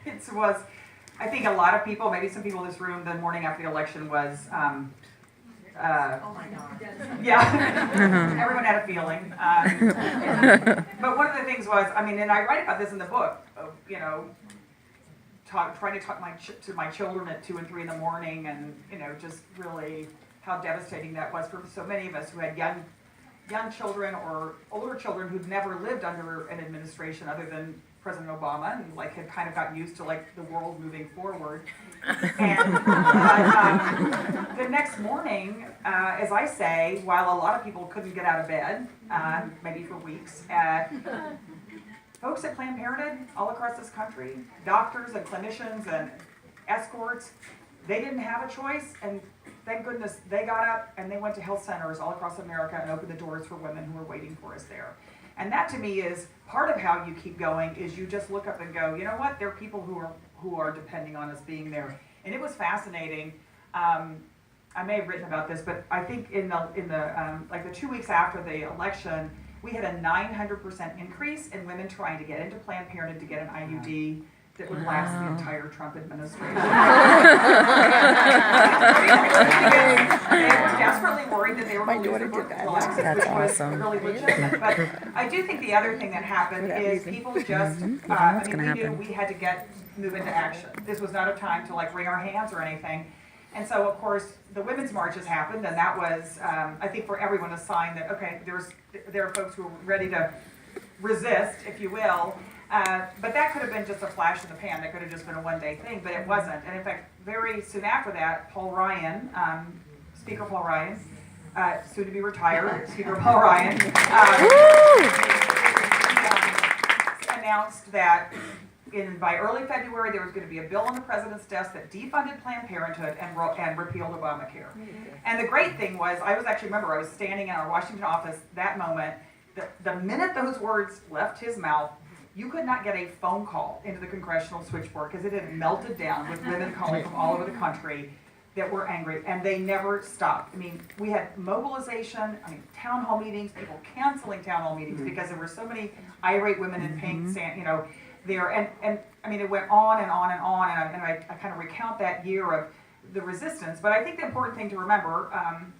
it was, I think a lot of people, maybe some people in this room, the morning after the election was, Oh my God. yeah, everyone had a feeling. But one of the things was, I mean, and I write about this in the book, you know, trying to talk to my children at 2 and 3 in the morning, and you know, just really how devastating that was for so many of us who had young children or older children who'd never lived under an administration other than President Obama, and like had kind of gotten used to like the world moving forward. And the next morning, as I say, while a lot of people couldn't get out of bed, maybe for weeks, folks at Planned Parenthood all across this country, doctors and clinicians and escorts, they didn't have a choice, and thank goodness they got up and they went to health centers all across America and opened the doors for women who were waiting for us there. And that to me is part of how you keep going, is you just look up and go, you know what, there are people who are depending on us being there. And it was fascinating. I may have written about this, but I think in the like the 2 weeks after the election, we had a 900% increase in women trying to get into Planned Parenthood to get an IUD that would last the entire Trump administration. They were desperately worried that they were going to lose their prophylaxis, which was really legitimate. But I do think the other thing that happened is people just, I mean, we knew we had to move into action. This was not a time to like wring our hands or anything. And so, of course, the women's marches happened, and that was, I think, for everyone a sign that, okay, there are folks who are ready to resist, if you will. But that could have been just a flash in the pan. That could have just been a one-day thing, but it wasn't. And in fact, very soon after that, Paul Ryan, Speaker Paul Ryan, soon to be retired, Speaker Paul Ryan, announced that by early February there was going to be a bill on the president's desk that defunded Planned Parenthood and repealed Obamacare. And the great thing was, I was standing in our Washington office that moment. The minute those words left his mouth, you could not get a phone call into the congressional switchboard because it had melted down with women calling from all over the country that were angry, and they never stopped. I mean, we had mobilization, town hall meetings, people canceling town hall meetings because there were so many irate women in pink, there, and I mean, it went on and on and on, and I kind of recount that year of the resistance. But I think the important thing to remember,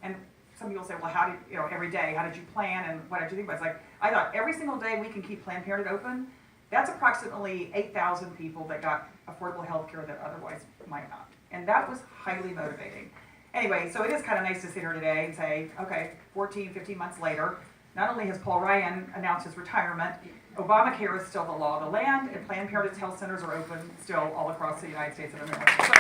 and some people say, well, how did, every day, how did you plan and what did you think about it? It's like, I thought every single day we can keep Planned Parenthood open. That's approximately 8,000 people that got affordable health care that otherwise might not. And that was highly motivating. Anyway, so it is kind of nice to sit here today and say, okay, 14, 15 months later, not only has Paul Ryan announced his retirement, Obamacare is still the law of the land, and Planned Parenthood's health centers are open still all across the United States of America. So,